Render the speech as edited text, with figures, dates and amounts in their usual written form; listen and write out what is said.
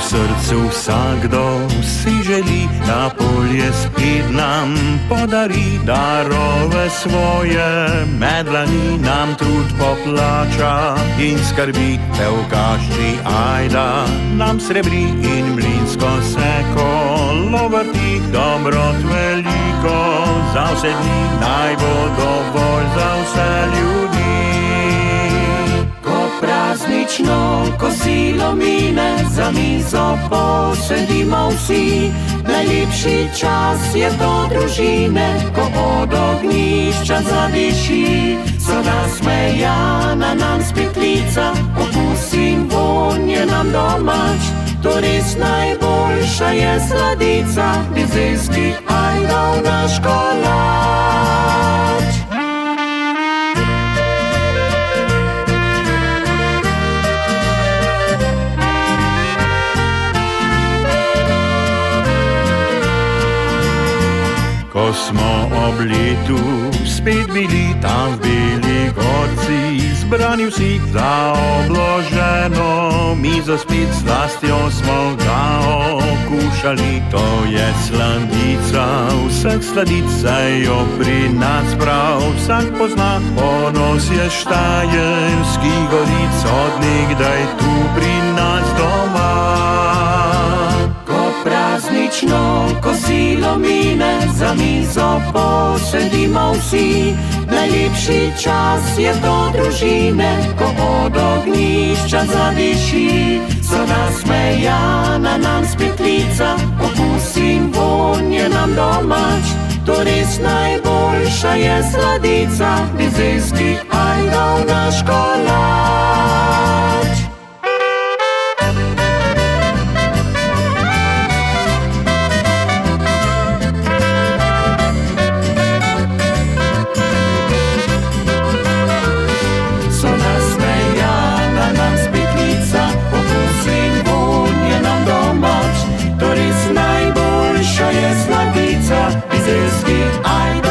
srcu vsakdo si želi, da polje spet nam podari darove svoje. Med dlani nam trud poplača in skrbi te v kašči ajda. Nam srebri in mlinsko se kolo vrti, dobrot veliko za vse dni, naj bo dovolj za vse ljudi. Praznično kosilo mine, za mizo posedimo vsi. Najlepši čas je do družine, ko od ognjišča zadiši. So nasmejana nam spet lica, okus in vonj je nam domač. To res najboljša je sladica, bizejski ajdov naš kolač. Ko smo ob letu spet bili tam v Beli gorci, zbrani vsi za obloženo mizo, spet s slastjo smo ga okušali. To je slandica vseh sladic, saj jo pri nas prav vsak pozna. Ponos je Štajerski goric, od nekdaj tu pri nas doma. Praznično kosilo mine, za mizo posedimo vsi. Najlepši čas je do družine, ko od ognjišča zadiši. So nasmejana nam spet lica, okus in vonj je nam domač. To res najboljša je sladica, bizejski ajdov naš kolač. Najboljša je sladica, bizejski ajdov.